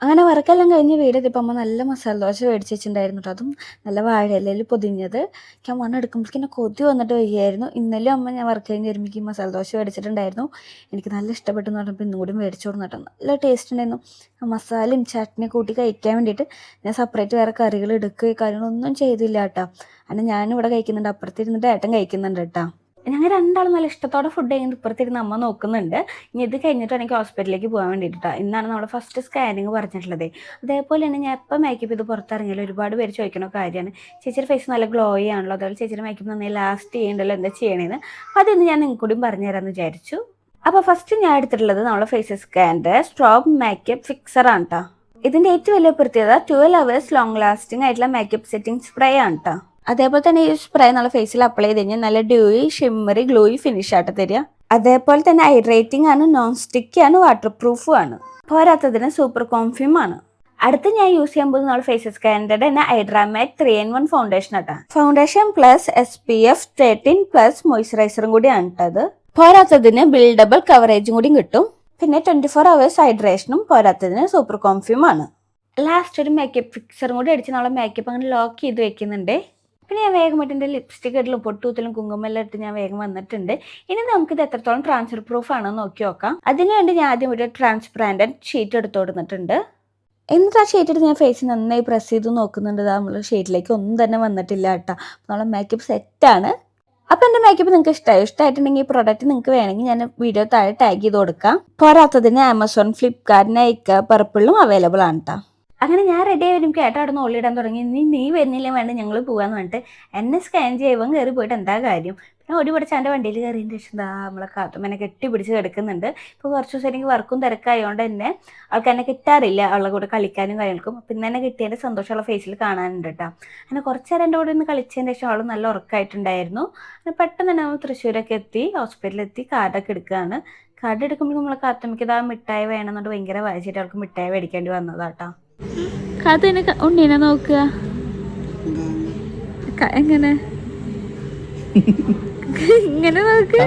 അങ്ങനെ വർക്കെല്ലാം കഴിഞ്ഞ് വീടെത്തിയപ്പോൾ അമ്മ നല്ല മസാല ദോശ മേടിച്ച് വെച്ചിട്ടുണ്ടായിരുന്നു കേട്ടോ. അതും നല്ല വാഴയിലയിൽ പൊതിഞ്ഞത്. എനിക്ക് ആ മണം എടുക്കുമ്പോഴേക്കും എന്നെ കൊതി വന്നിട്ട് വയ്യായിരുന്നു. ഇന്നലെ അമ്മ ഞാൻ വർക്ക് കഴിഞ്ഞ് വരുമ്പോഴേക്കും മസാല ദോശ മേടിച്ചിട്ടുണ്ടായിരുന്നു. എനിക്ക് നല്ല ഇഷ്ടപ്പെട്ടു എന്ന് പറഞ്ഞപ്പോൾ ഇന്നും കൂടി മേടിച്ചു കൊടുന്നു കേട്ടോ. നല്ല ടേസ്റ്റ് ഉണ്ടായിരുന്നു. ആ മസാലയും ചട്നി കൂട്ടി കഴിക്കാൻ വേണ്ടിയിട്ട് ഞാൻ സെപ്പറേറ്റ് വേറെ കറികൾ എടുക്കുകയോ കാര്യങ്ങളൊന്നും ചെയ്തില്ല കേട്ടോ. കാരണം ഞാനിവിടെ കഴിക്കുന്നുണ്ട്, അപ്പുറത്തിരുന്നിട്ട് ഏട്ടൻ കഴിക്കുന്നുണ്ട് കേട്ടോ. ഞങ്ങൾ രണ്ടാളും നല്ല ഇഷ്ടത്തോടെ ഫുഡ് കഴിക്കുന്നത് ഇപ്പുറത്തിരുന്ന് അമ്മ നോക്കുന്നുണ്ട്. ഇനി ഇത് കഴിഞ്ഞിട്ടാണ് എനിക്ക് ഹോസ്പിറ്റലിലേക്ക് പോകാൻ വേണ്ടിയിട്ടാണ്. ഇന്നാണ് നമ്മുടെ ഫസ്റ്റ് സ്കാനിങ് പറഞ്ഞിട്ടുള്ളത്. അതേപോലെ തന്നെ ഞാൻ എപ്പോൾ മേക്കപ്പ് ചെയ്ത് പുറത്തിറങ്ങിയാലും ഒരുപാട് പേര് ചോദിക്കുന്ന കാര്യമാണ്, ചേച്ചിയുടെ ഫേസ് നല്ല ഗ്ലോയി ആണല്ലോ, അതുപോലെ ചേച്ചിയുടെ മേക്കപ്പ് നന്നായി ലാസ്റ്റ് ചെയ്യണ്ടല്ലോ, എന്താ ചെയ്യണേന്ന്. അപ്പോൾ അതൊന്ന് ഞാൻ നിങ്ങൾക്ക് കൂടി പറഞ്ഞു തരാമെന്ന് വിചാരിച്ചു. അപ്പോൾ ഫസ്റ്റ് ഞാൻ എടുത്തിട്ടുള്ളത് നമ്മുടെ ഫേസ് സ്കാൻ്റെ സ്ട്രോബ് മേക്കപ്പ് ഫിക്സർ ആണ് കേട്ടോ. ഇതിൻ്റെ ഏറ്റവും വലിയ പ്രത്യേകത 12 hours ലോങ് ലാസ്റ്റിംഗ് ആയിട്ടുള്ള മേക്കപ്പ് സെറ്റിംഗ് സ്പ്രേ ആണ് കേട്ടോ. അതേപോലെ തന്നെ ഈ സ്പ്രേ നമ്മൾ ഫേസിൽ അപ്ലൈ ചെയ്ത് കഴിഞ്ഞാൽ നല്ല ഡ്യൂയി ഷിമ്മറി ഗ്ലോയി ഫിനിഷ് ആയിട്ട് തരിക. അതേപോലെ തന്നെ ഹൈഡ്രേറ്റിംഗ് ആണ്, നോൺ സ്റ്റിക്കി ആണ്, വാട്ടർ പ്രൂഫും ആണ്. പോരാത്തതിന് സൂപ്പർ കോൺഫ്യൂം ആണ്. അടുത്ത് ഞാൻ യൂസ് ചെയ്യാൻ പോകുന്നത് നമ്മുടെ ഫേസ് സ്കാനിൻ്റെ തന്നെ ഹൈഡ്രാമാറ്റ് 3-in-1 ഫൗണ്ടേഷൻ ആട്ടാ. ഫൗണ്ടേഷൻ പ്ലസ് SPF 13 പ്ലസ് മോയ്സ്ചറൈസറും കൂടിയാണ് കേട്ടത്. പോരാത്തതിന് ബിൽഡബിൾ കവറേജും കൂടിയും കിട്ടും. പിന്നെ 24 hours ഹൈഡ്രേഷനും, പോരാത്തതിന് സൂപ്പർ കോൺഫ്യൂം ആണ്. ലാസ്റ്റ് ഒരു മേക്കപ്പ് ഫിക്സറും കൂടി അടിച്ച് നമ്മളെ മേക്കപ്പ് അങ്ങനെ ലോക്ക് ചെയ്ത് വെക്കുന്നുണ്ട്. പിന്നെ ഞാൻ വേഗം എൻ്റെ ലിപ്സ്റ്റിക് ഇടലും പൊട്ടൂത്തലും കുങ്കുമെല്ലാം ഇട്ട് ഞാൻ വേഗം വന്നിട്ടുണ്ട്. ഇനി നമുക്കിത് എത്രത്തോളം ട്രാൻസ്ഫർ പ്രൂഫ് ആണെന്ന് നോക്കി നോക്കാം. അതിനുവേണ്ടി ഞാൻ ആദ്യം ഒരു ട്രാൻസ്പെറൻറ്റ് ഷീറ്റ് എടുത്ത് കൊടുത്തിട്ടുണ്ട്. എന്നിട്ട് ആ ഷീറ്റ് എടുത്ത് ഞാൻ ഫേസ് നന്നായി പ്രസ് ചെയ്ത് നോക്കുന്നുണ്ട്. നമ്മൾ ഷീറ്റിലേക്ക് ഒന്നും തന്നെ വന്നിട്ടില്ല കേട്ടോ. നമ്മളെ മേക്കപ്പ് സെറ്റാണ്. അപ്പോൾ എൻ്റെ മേക്കപ്പ് നിങ്ങൾക്ക് ഇഷ്ടമായിട്ടുണ്ടെങ്കിൽ ഈ പ്രോഡക്റ്റ് നിങ്ങൾക്ക് വേണമെങ്കിൽ ഞാൻ വീഡിയോ താഴെ ടാഗ് ചെയ്ത് കൊടുക്കാം. പോരാത്തതിന് ആമസോൺ, ഫ്ലിപ്കാർട്ട്, നൈക്ക, പർപ്പിളും അവൈലബിൾ ആണ് കേട്ടോ. അങ്ങനെ ഞാൻ റെഡി ആയി വരുമ്പോൾ ഏട്ടാ അവിടെ നിന്ന് ഓളിയിടാൻ തുടങ്ങി. നീ വരുന്നില്ല, വേണ്ട ഞങ്ങൾ പോകാന്ന് പറഞ്ഞിട്ട് എന്നെ സ്കാൻ ചെയ്യുമ്പോൾ കയറി പോയിട്ട് എന്താ കാര്യം. പിന്നെ ഓടി പിടിച്ച് എൻ്റെ വണ്ടിയിൽ കയറിയതിൻ്റെ ശേഷം എന്താ നമ്മളെ കാത്തുമ്മനെ കെട്ടിപ്പിടിച്ച് കിടക്കുന്നുണ്ട്. ഇപ്പോൾ കുറച്ച് ദിവസം എനിക്ക് വർക്കും തിരക്കായതുകൊണ്ട് തന്നെ ആൾക്ക് എന്നെ കിട്ടാറില്ല അവളുടെ കൂടെ കളിക്കാനും കാര്യങ്ങൾക്കും. പിന്നെ എന്നെ കിട്ടിയതിൻ്റെ സന്തോഷമുള്ള ഫേസിൽ കാണാനുണ്ട് കേട്ടോ. അങ്ങനെ കുറച്ച് നേരം എൻ്റെ കൂടെ ഒന്ന് കളിച്ചതിന് ശേഷം അവൾ നല്ല ഉറക്കമായിട്ടുണ്ടായിരുന്നു. അങ്ങനെ പെട്ടെന്ന് തന്നെ നമ്മൾ തൃശ്ശൂരൊക്കെ എത്തി, ഹോസ്പിറ്റലിലെത്തി, കാർഡൊക്കെ എടുക്കുകയാണ്. കാർഡ് എടുക്കുമ്പോൾ നമ്മളെ കാത്തുമ്മയ്ക്ക് ഇതാ മിഠായി വേണമെന്നുണ്ട് ഭയങ്കര വായിച്ചിട്ട് അവൾക്ക് മിഠായി മേടിക്കേണ്ടി വന്നതാട്ടോ. കാത്തുവിനെ ഉണ്ണീനെ നോക്കുക എങ്ങനെ ഇങ്ങനെ നോക്ക്.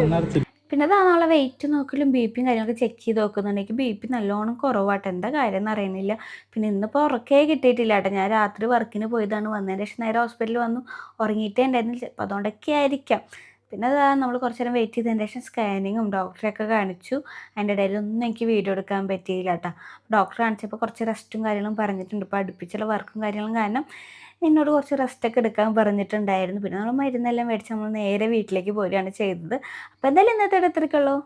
പിന്നെ അതാ നാളെ വെയിറ്റ് നോക്കലും ബി-പിയും കാര്യങ്ങളൊക്കെ ചെക്ക് ചെയ്ത് നോക്കുന്നുണ്ടെങ്കിൽ ബി-പി നല്ലോണം കുറവാട്ടെ. എന്താ കാര്യം എന്ന് അറിയുന്നില്ല. പിന്നെ ഇന്നിപ്പോൾ ഉറക്കേ കിട്ടിയിട്ടില്ല കേട്ടോ. ഞാൻ രാത്രി വർക്കിന് പോയതാണ്. വന്നതിന് ശേഷം നേരെ ഹോസ്പിറ്റലിൽ വന്നു, ഉറങ്ങിയിട്ടേ ഉണ്ടായിരുന്നില്ല. അപ്പോൾ അതുകൊണ്ടൊക്കെ ആയിരിക്കാം. പിന്നെ അതാ നമ്മൾ കുറച്ച് നേരം വെയിറ്റ് ചെയ്തതിന് ശേഷം സ്കാനിങ്ങും ഡോക്ടറെയൊക്കെ കാണിച്ചു. അതിൻ്റെ ഇടയിലൊന്നും എനിക്ക് വീഡിയോ എടുക്കാൻ പറ്റിയില്ല കേട്ടോ. ഡോക്ടർ കാണിച്ചപ്പോൾ കുറച്ച് റെസ്റ്റും കാര്യങ്ങളും പറഞ്ഞിട്ടുണ്ട്. ഇപ്പോൾ അടുപ്പിച്ചുള്ള വർക്കും കാര്യങ്ങളും കാരണം എന്നോട് കുറച്ച് റെസ്റ്റൊക്കെ എടുക്കാൻ പറഞ്ഞിട്ടുണ്ടായിരുന്നു. പിന്നെ നമ്മൾ മരുന്നെല്ലാം മേടിച്ച് നമ്മൾ നേരെ വീട്ടിലേക്ക് പോരുകയാണ് ചെയ്തത്. അപ്പോൾ എന്തായാലും ഇന്നത്തെ ഇടത്തിലേക്കുള്ളൂ.